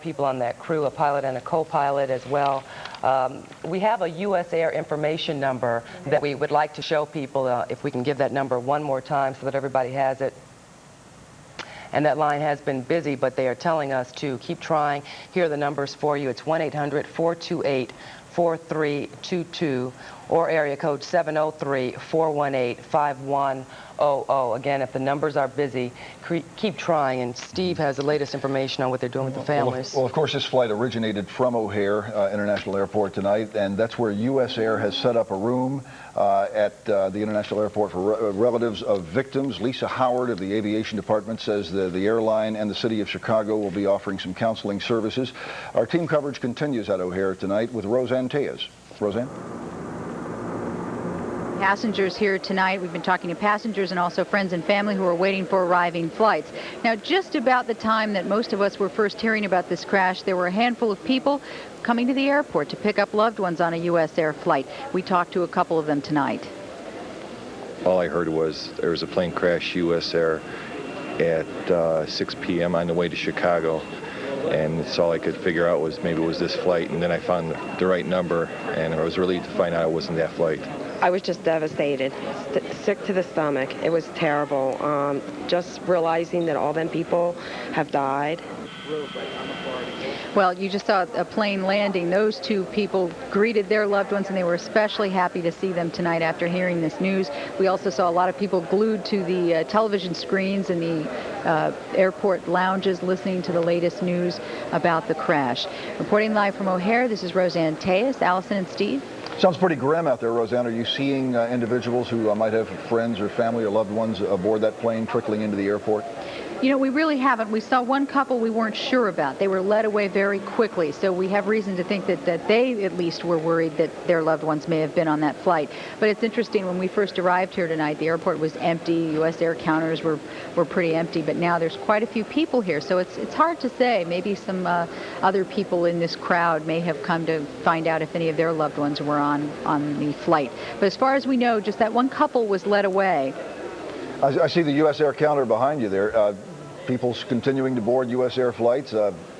People on that crew, a pilot and a co-pilot as well. We have a USAir information number that we would like to show people, if we can give that number one more time so that everybody has it. And that line has been busy, but they are telling us to keep trying. Here are the numbers for you. It's 1-800-428-4322 or area code 703-418-5100. Again, if the numbers are busy, keep trying. And Steve has the latest information on what they're doing with the families. Well, of course, this flight originated from O'Hare International Airport tonight, and that's where USAir has set up a room at the International Airport for relatives of victims. Lisa Howard of the Aviation Department says the airline and the city of Chicago will be offering some counseling services. Our team coverage continues at O'Hare tonight with Roseanne Tejas. Roseanne? Passengers here tonight. We've been talking to passengers and also friends and family who are waiting for arriving flights. Now, just about the time that most of us were first hearing about this crash, there were a handful of people coming to the airport to pick up loved ones on a USAir flight. We talked to a couple of them tonight. All I heard was there was a plane crash, USAir, at 6 p.m. on the way to Chicago. And that's all I could figure out was maybe it was this flight. And then I found the right number, and I was relieved to find out it wasn't that flight. I was just devastated, sick to the stomach. It was terrible. Just realizing that all them people have died. Well, you just saw a plane landing. Those two people greeted their loved ones, and they were especially happy to see them tonight after hearing this news. We also saw a lot of people glued to the television screens in the airport lounges listening to the latest news about the crash. Reporting live from O'Hare, this is Roseanne Tejas. Allison and Steve. Sounds pretty grim out there, Roseanne. Are you seeing individuals who might have friends or family or loved ones aboard that plane trickling into the airport? You know, we really haven't. We saw one couple we weren't sure about. They were led away very quickly, so we have reason to think that they at least were worried that their loved ones may have been on that flight. But it's interesting, when we first arrived here tonight, the airport was empty. USAir counters were pretty empty, but now there's quite a few people here, so it's hard to say. Maybe some other people in this crowd may have come to find out if any of their loved ones were on the flight. But as far as we know, just that one couple was led away. I see the USAir counter behind you there. People continuing to board USAir flights.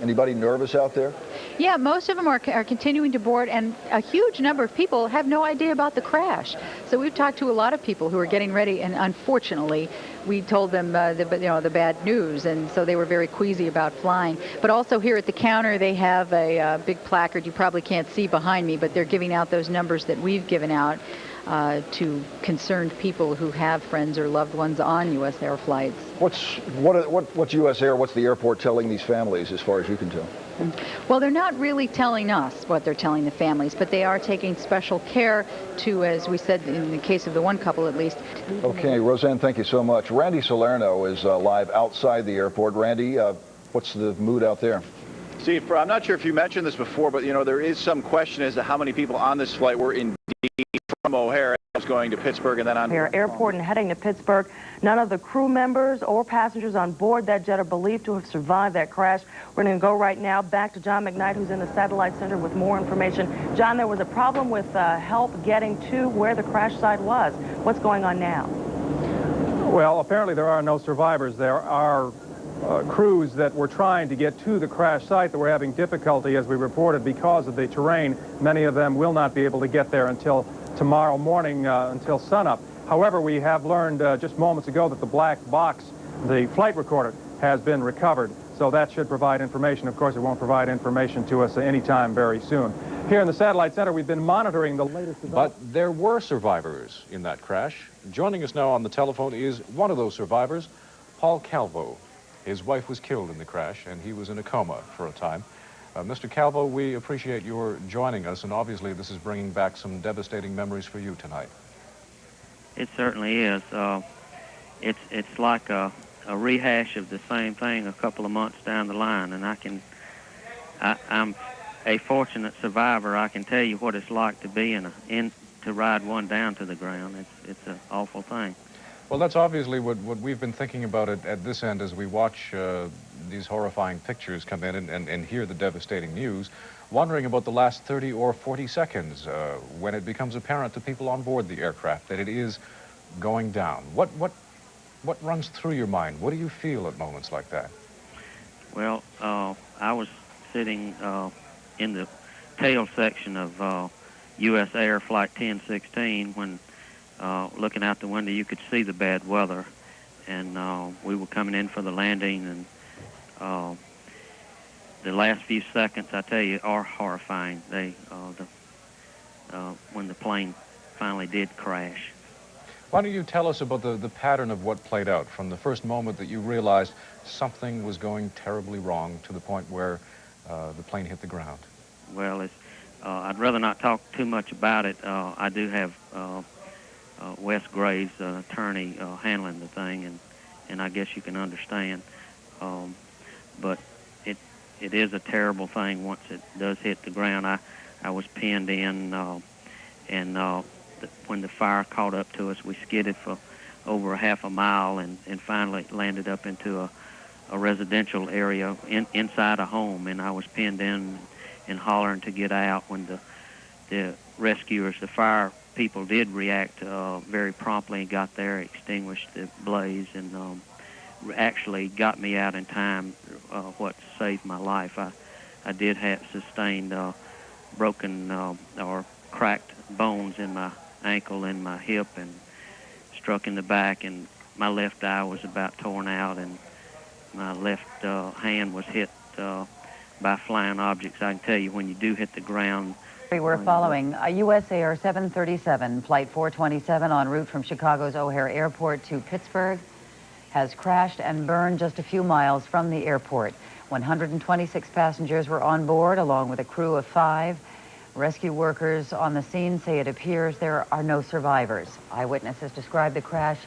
Anybody nervous out there? Yeah, most of them are continuing to board, and a huge number of people have no idea about the crash. So we've talked to a lot of people who are getting ready, and unfortunately, we told them the bad news, and so they were very queasy about flying. But also here at the counter, they have a big placard. You probably can't see behind me, but they're giving out those numbers that we've given out to concerned people who have friends or loved ones on USAir flights. What's USAir, what's the airport telling these families as far as you can tell? Well, they're not really telling us what they're telling the families, but they are taking special care to, as we said in the case of the one couple at least. Okay, Roseanne, thank you so much. Randy Salerno is live outside the airport. Randy, what's the mood out there? Steve, I'm not sure if you mentioned this before, but there is some question as to how many people on this flight were indeed from O'Hare as going to Pittsburgh and then on O'Hare Airport and heading to Pittsburgh. None of the crew members or passengers on board that jet are believed to have survived that crash. We're going to go right now back to John McKnight, who's in the Satellite Center with more information. John, there was a problem with help getting to where the crash site was. What's going on now? Well, apparently there are no survivors. There are crews that were trying to get to the crash site that were having difficulty, as we reported, because of the terrain. Many of them will not be able to get there until tomorrow morning, until sunup. However, we have learned just moments ago that the black box, the flight recorder, has been recovered. So that should provide information. Of course, it won't provide information to us anytime very soon. Here in the Satellite Center, we've been monitoring the latest developments. But there were survivors in that crash. Joining us now on the telephone is one of those survivors, Paul Calvo. His wife was killed in the crash, and he was in a coma for a time. Mr. Calvo, we appreciate your joining us, and obviously this is bringing back some devastating memories for you tonight. It certainly is. It's like a rehash of the same thing a couple of months down the line, and I'm a fortunate survivor. I can tell you what it's like to be to ride one down to the ground. It's an awful thing. Well, that's obviously what we've been thinking about at this end as we watch these horrifying pictures come in and hear the devastating news, wondering about the last 30 or 40 seconds when it becomes apparent to people on board the aircraft that it is going down. What runs through your mind? What do you feel at moments like that? Well, I was sitting in the tail section of USAir Flight 1016 when looking out the window you could see the bad weather, and we were coming in for the landing, and the last few seconds, I tell you, are horrifying. When the plane finally did crash. Why don't you tell us about the pattern of what played out from the first moment that you realized something was going terribly wrong to the point where the plane hit the ground? Well, I'd rather not talk too much about it. I do have Wes Graves, an attorney, handling the thing, and I guess you can understand. But it is a terrible thing once it does hit the ground. I was pinned in, and when the fire caught up to us, we skidded for over a half a mile and finally landed up into a residential area inside a home, and I was pinned in and hollering to get out when the rescuers, the fire people, did react very promptly and got there, extinguished the blaze, and actually got me out in time, what saved my life. I did have sustained broken or cracked bones in my ankle and my hip, and struck in the back, and my left eye was about torn out, and my left hand was hit by flying objects. I can tell you, when you do hit the ground. We're following a USAir 737, Flight 427, en route from Chicago's O'Hare Airport to Pittsburgh, has crashed and burned just a few miles from the airport. 126 passengers were on board, along with a crew of 5. Rescue workers on the scene say it appears there are no survivors. Eyewitnesses describe the crash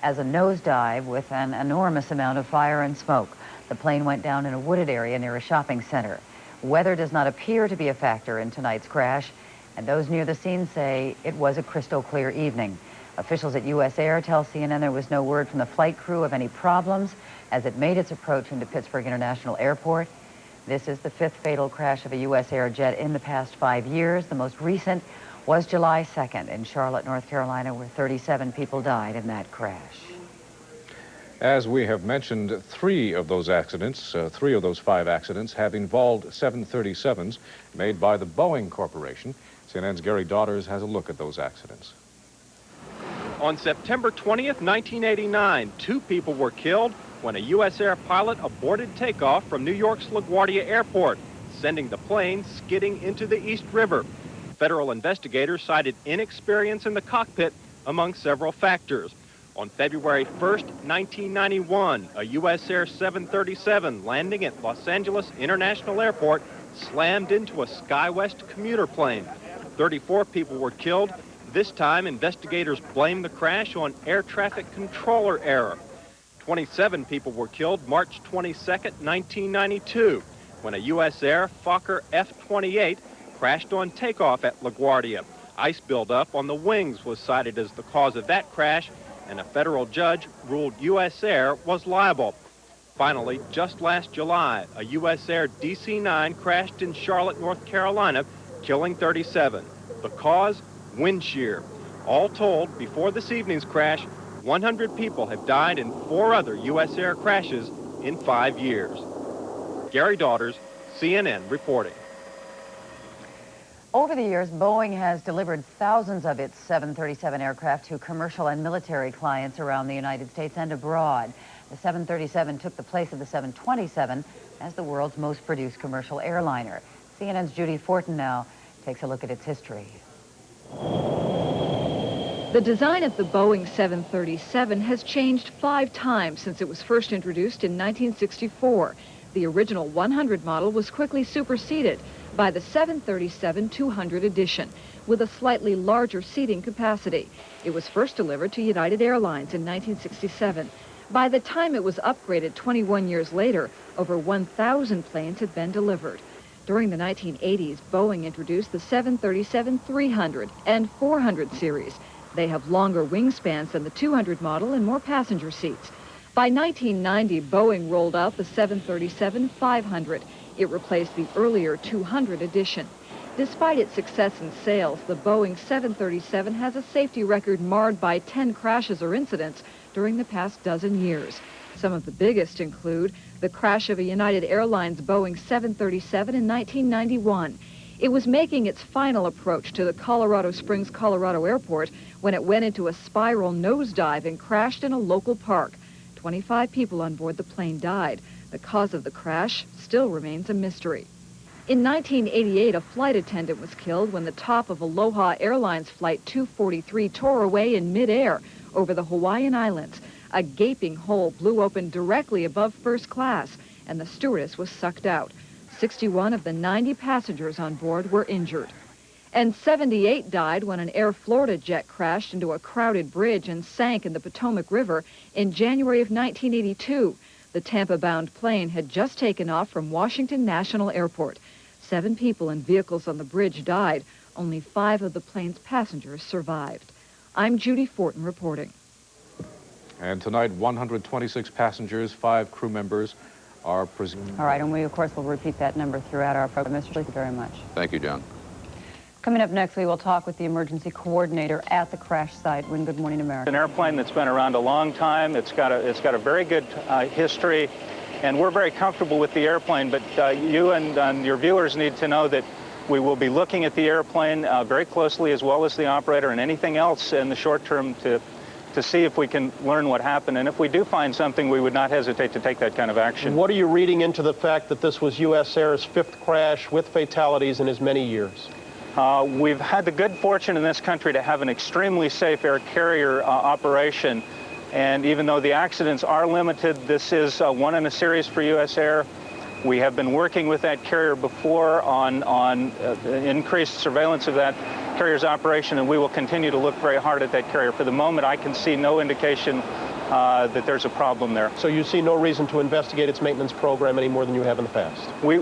as a nosedive with an enormous amount of fire and smoke. The plane went down in a wooded area near a shopping center. Weather does not appear to be a factor in tonight's crash, and those near the scene say it was a crystal clear evening. Officials at USAir tell CNN there was no word from the flight crew of any problems as it made its approach into Pittsburgh International Airport. This is the 5th fatal crash of a USAir jet in the past 5 years. The most recent was July 2nd in Charlotte, North Carolina, where 37 people died in that crash. As we have mentioned, 3 of those accidents, 3 of those 5 accidents, have involved 737s made by the Boeing Corporation. CNN's Gary Daughters has a look at those accidents. On September 20th, 1989, 2 people were killed when a USAir pilot aborted takeoff from New York's LaGuardia Airport, sending the plane skidding into the East River. Federal investigators cited inexperience in the cockpit among several factors. On February 1st, 1991, a USAir 737 landing at Los Angeles International Airport slammed into a SkyWest commuter plane. 34 people were killed. This time, investigators blame the crash on air traffic controller error. 27 people were killed March 22nd, 1992, when a USAir Fokker F-28 crashed on takeoff at LaGuardia. Ice buildup on the wings was cited as the cause of that crash, and a federal judge ruled USAir was liable. Finally, just last July, a USAir DC-9 crashed in Charlotte, North Carolina, killing 37. The cause? Wind shear. All told, before this evening's crash, 100 people have died in 4 other USAir crashes in 5 years. Gary Daughters, CNN reporting. Over the years, Boeing has delivered thousands of its 737 aircraft to commercial and military clients around the United States and abroad. The 737 took the place of the 727 as the world's most produced commercial airliner. CNN's Judy Fortin now takes a look at its history. The design of the Boeing 737 has changed 5 times since it was first introduced in 1964. The original 100 model was quickly superseded by the 737-200 edition, with a slightly larger seating capacity. It was first delivered to United Airlines in 1967. By the time it was upgraded 21 years later, over 1,000 planes had been delivered. During the 1980s, Boeing introduced the 737-300 and 400 series. They have longer wingspans than the 200 model and more passenger seats. By 1990, Boeing rolled out the 737-500. It replaced the earlier 200 edition. Despite its success in sales, the Boeing 737 has a safety record marred by 10 crashes or incidents during the past dozen years. Some of the biggest include the the crash of a United Airlines Boeing 737 in 1991. It was making its final approach to the Colorado Springs, Colorado airport when it went into a spiral nosedive and crashed in a local park. 25 people on board the plane died. The cause of the crash still remains a mystery. In 1988, a flight attendant was killed when the top of Aloha Airlines Flight 243 tore away in midair over the Hawaiian Islands. A gaping hole blew open directly above first class, and the stewardess was sucked out. 61 of the 90 passengers on board were injured. And 78 died when an Air Florida jet crashed into a crowded bridge and sank in the Potomac River in January of 1982. The Tampa-bound plane had just taken off from Washington National Airport. 7 people and vehicles on the bridge died. Only 5 of the plane's passengers survived. I'm Judy Fortin reporting. And tonight, 126 passengers, 5 crew members are presumed. All right, and we, of course, will repeat that number throughout our program. Mr. Thank you very much. Thank you, John. Coming up next, we will talk with the emergency coordinator at the crash site. Win Good Morning America. An airplane that's been around a long time. It's got a very good history, and we're very comfortable with the airplane. But you and your viewers need to know that we will be looking at the airplane very closely, as well as the operator and anything else in the short term to see if we can learn what happened. And if we do find something, we would not hesitate to take that kind of action. What are you reading into the fact that this was USAir's 5th crash with fatalities in as many years? We've had the good fortune in this country to have an extremely safe air carrier operation. And even though the accidents are limited, this is one in a series for USAir. We have been working with that carrier before on increased surveillance of that carrier's operation, and we will continue to look very hard at that carrier. For the moment, I can see no indication that there's a problem there. So you see no reason to investigate its maintenance program any more than you have in the past? We,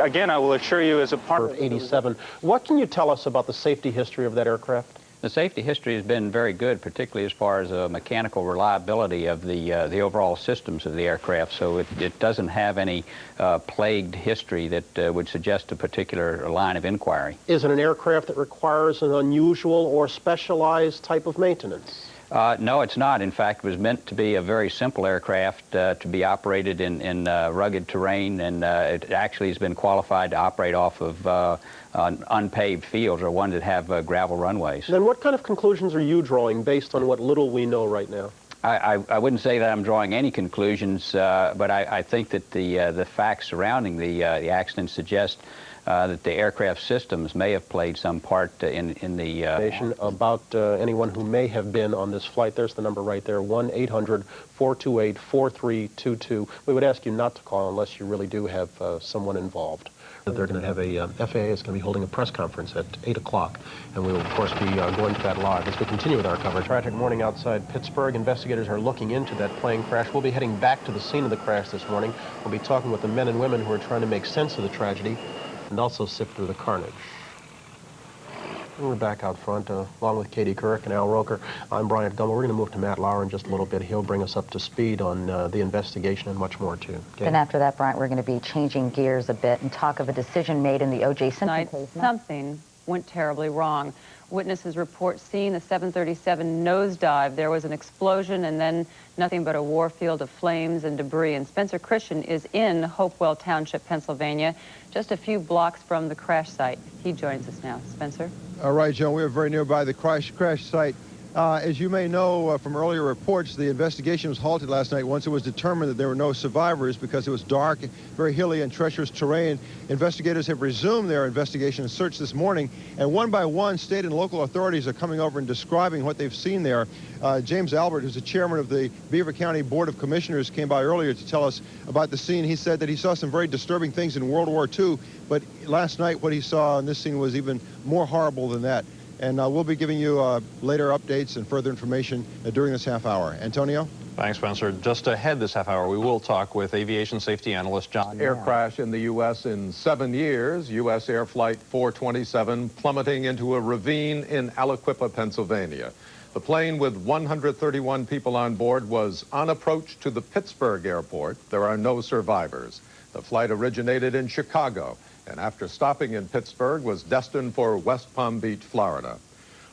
again, I will assure you, as a part of 87, what can you tell us about the safety history of that aircraft? The safety history has been very good, particularly as far as mechanical reliability of the overall systems of the aircraft. So it doesn't have any plagued history that would suggest a particular line of inquiry. Is it an aircraft that requires an unusual or specialized type of maintenance? No, it's not. In fact, it was meant to be a very simple aircraft to be operated in rugged terrain, and it actually has been qualified to operate off of unpaved fields or ones that have gravel runways. Then what kind of conclusions are you drawing based on what little we know right now? I wouldn't say that I'm drawing any conclusions, but I think that the facts surrounding the accident suggest that the aircraft systems may have played some part in the... About anyone who may have been on this flight. There's the number right there, 1-800-428-4322. We would ask you not to call unless you really do have someone involved. They're going to have FAA is going to be holding a press conference at 8 o'clock, and we will, of course, be going to that live as we continue with our coverage. Tragic morning outside Pittsburgh. Investigators are looking into that plane crash. We'll be heading back to the scene of the crash this morning. We'll be talking with the men and women who are trying to make sense of the tragedy and also sift through the carnage. And we're back out front, along with Katie Kirk and Al Roker. I'm Bryant Gumbel. We're going to move to Matt Lauer in just a little bit. He'll bring us up to speed on the investigation and much more, too. Katie? Then after that, Bryant, we're going to be changing gears a bit and talk of a decision made in the O.J. Simpson case. Something went terribly wrong. Witnesses report seeing the 737 nosedive. There was an explosion and then nothing but a war field of flames and debris. And Spencer Christian is in Hopewell Township, Pennsylvania, just a few blocks from the crash site. He joins us now. Spencer? All right, Joan, we're very nearby the crash site. As you may know from earlier reports, the investigation was halted last night once it was determined that there were no survivors because it was dark, very hilly and treacherous terrain. Investigators have resumed their investigation and search this morning, and one by one, state and local authorities are coming over and describing what they've seen there. James Albert, who's the chairman of the Beaver County Board of Commissioners, came by earlier to tell us about the scene. He said that he saw some very disturbing things in World War II, but last night what he saw on this scene was even more horrible than that. And we'll be giving you later updates and further information during this half hour. Antonio? Thanks, Spencer. Just ahead this half hour, we will talk with aviation safety analyst John. Air crash in the U.S. in 7 years. USAir Flight 427 plummeting into a ravine in Aliquippa, Pennsylvania. The plane with 131 people on board was on approach to the Pittsburgh airport. There are no survivors. The flight originated in Chicago, and after stopping in Pittsburgh was destined for West Palm Beach, Florida.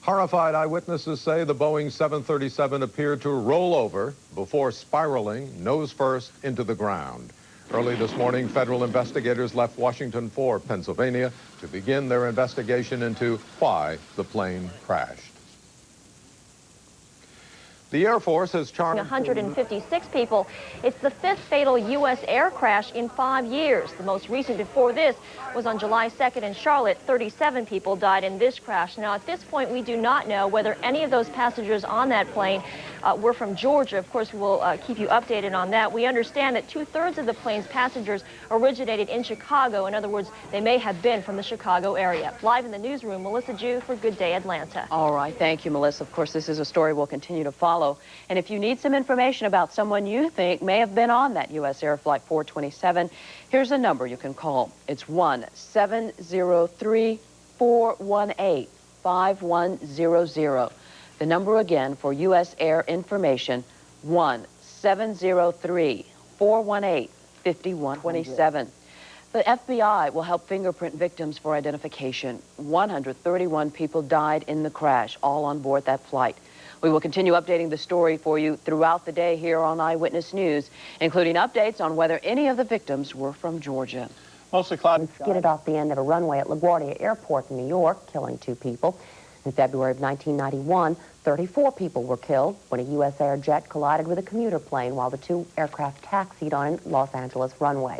Horrified eyewitnesses say the Boeing 737 appeared to roll over before spiraling nose first into the ground. Early this morning, federal investigators left Washington for Pennsylvania to begin their investigation into why the plane crashed. The Air Force has charged 156 people. It's the 5th fatal U.S. air crash in 5 years. The most recent before this was on July 2nd in Charlotte. 37 people died in this crash. Now, at this point, we do not know whether any of those passengers on that plane were from Georgia. Of course, we'll keep you updated on that. We understand that 2/3 of the plane's passengers originated in Chicago. In other words, they may have been from the Chicago area. Live in the newsroom, Melissa Jew for Good Day Atlanta. All right, thank you, Melissa. Of course, this is a story we'll continue to follow. And if you need some information about someone you think may have been on that U.S. Air Flight 427, here's a number you can call. It's 1-703-418-5100. The number again for U.S. Air information, 1-703-418-5127. The FBI will help fingerprint victims for identification. 131 people died in the crash, all on board that flight. We will continue updating the story for you throughout the day here on Eyewitness News, including updates on whether any of the victims were from Georgia. Mostly cloudy. Skidded off the end of a runway at LaGuardia Airport in New York, killing 2 people. In February of 1991, 34 people were killed when a USAir jet collided with a commuter plane while the 2 aircraft taxied on a Los Angeles runway.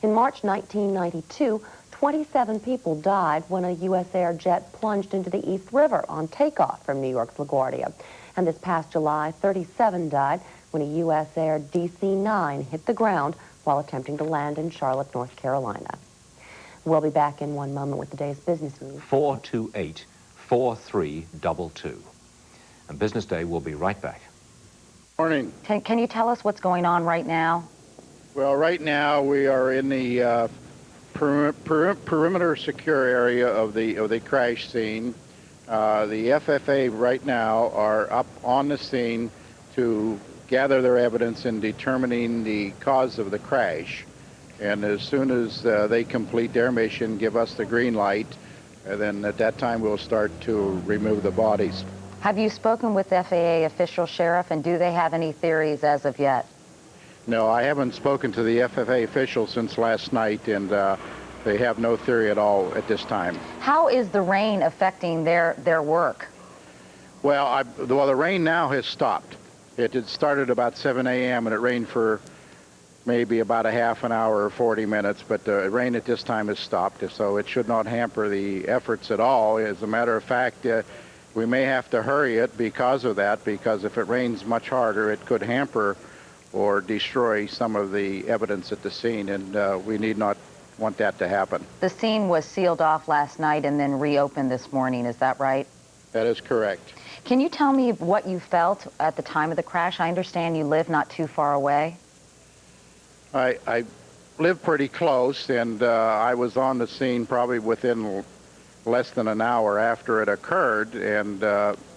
In March 1992, 27 people died when a USAir jet plunged into the East River on takeoff from New York's LaGuardia. And this past July, 37 died when a USAir DC-9 hit the ground while attempting to land in Charlotte, North Carolina. We'll be back in one moment with today's business news. 428-4322. And Business Day will be right back. Morning. Can you tell us what's going on right now? Well, right now we are in the perimeter secure area of the crash scene. The FFA right now are up on the scene to gather their evidence in determining the cause of the crash. And as soon as they complete their mission, give us the green light, and then at that time we'll start to remove the bodies. Have you spoken with FAA official, Sheriff, and do they have any theories as of yet? No, I haven't spoken to the FFA officials since last night, and they have no theory at all at this time. How is the rain affecting their work? Well, the rain now has stopped. It had started about 7 a.m. and it rained for maybe about a half an hour or 40 minutes, but the rain at this time has stopped, so it should not hamper the efforts at all. As a matter of fact, we may have to hurry it because of that, because if it rains much harder, it could hamper or destroy some of the evidence at the scene, and we need not want that to happen. The scene was sealed off last night and then reopened this morning, is that right? That is correct. Can you tell me what you felt at the time of the crash? I understand you live not too far away. I live pretty close, and I was on the scene probably within less than an hour after it occurred, and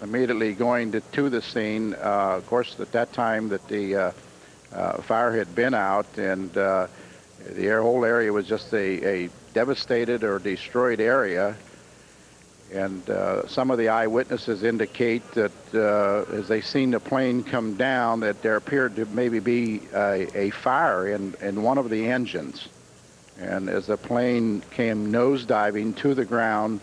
immediately going to the scene. Of course, at that time that the fire had been out, and the whole area was just a devastated or destroyed area. And some of the eyewitnesses indicate that as they seen the plane come down, that there appeared to maybe be a fire in one of the engines. And as the plane came nosediving to the ground,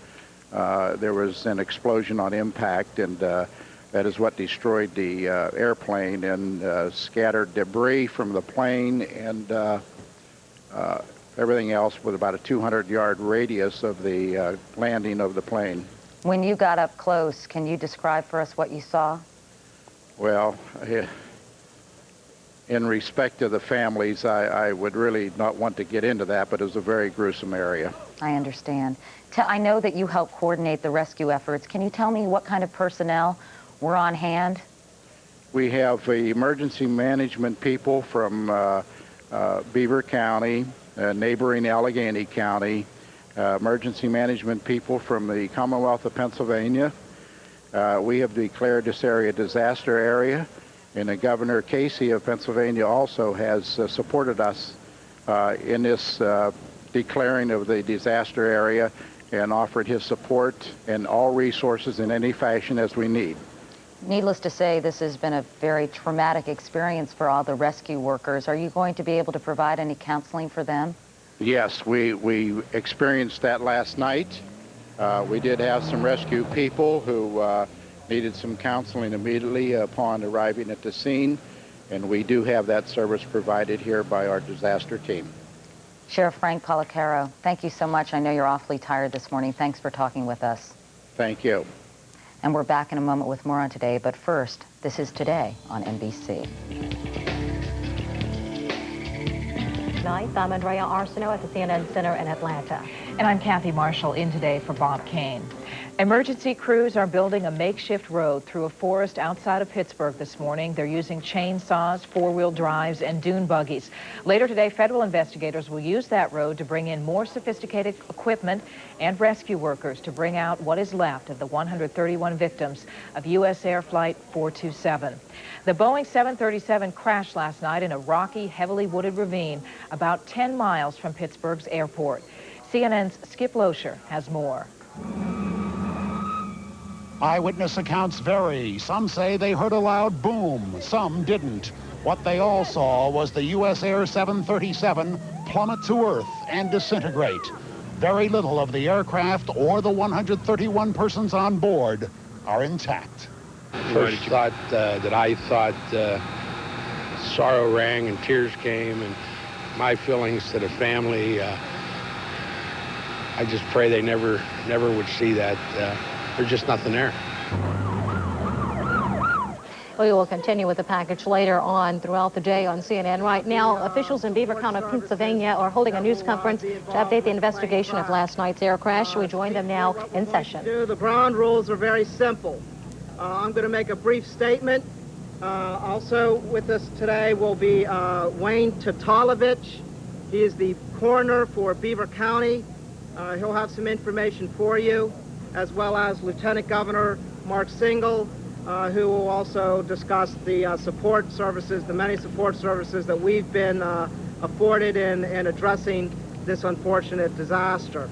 there was an explosion on impact, and that is what destroyed the airplane and scattered debris from the plane and everything else with about a 200-yard radius of the landing of the plane. When you got up close, can you describe for us what you saw? Well, in respect to the families, I would really not want to get into that, but it was a very gruesome area. I understand. I know that you help coordinate the rescue efforts. Can you tell me what kind of personnel were on hand? We have emergency management people from Beaver County, neighboring Allegheny County, emergency management people from the Commonwealth of Pennsylvania. We have declared this area a disaster area, and Governor Casey of Pennsylvania also has supported us in this declaring of the disaster area, and offered his support and all resources in any fashion as we need. Needless to say, this has been a very traumatic experience for all the rescue workers. Are you going to be able to provide any counseling for them? Yes, we experienced that last night. We did have some rescue people who needed some counseling immediately upon arriving at the scene, and we do have that service provided here by our disaster team. Sheriff Frank Policaro, thank you so much. I know you're awfully tired this morning. Thanks for talking with us. Thank you. And we're back in a moment with more on Today, but first, this is Today on NBC. Tonight, I'm Andrea Arsenault at the CNN Center in Atlanta. And I'm Kathy Marshall in Today for Bob Kane. Emergency crews are building a makeshift road through a forest outside of Pittsburgh this morning. They're using chainsaws, four-wheel drives, and dune buggies. Later today, federal investigators will use that road to bring in more sophisticated equipment and rescue workers to bring out what is left of the 131 victims of USAir Flight 427. The Boeing 737 crashed last night in a rocky, heavily wooded ravine about 10 miles from Pittsburgh's airport. CNN's Skip Loescher has more. Eyewitness accounts vary. Some say they heard a loud boom. Some didn't. What they all saw was the USAir 737 plummet to earth and disintegrate. Very little of the aircraft or the 131 persons on board are intact. First thought that I thought sorrow rang and tears came, and my feelings to the family, I just pray they never would see that. There's just nothing there. We will continue with the package later on throughout the day on CNN. Right now, officials in Beaver County, Pennsylvania are holding a news conference to update the investigation of last night's air crash. We join them now in session. The ground rules are very simple. I'm going to make a brief statement. Also with us today will be Wayne Tatalovich. He is the coroner for Beaver County. He'll have some information for you, as well as Lieutenant Governor Mark Singal, who will also discuss the support services, the many support services that we've been afforded in addressing this unfortunate disaster.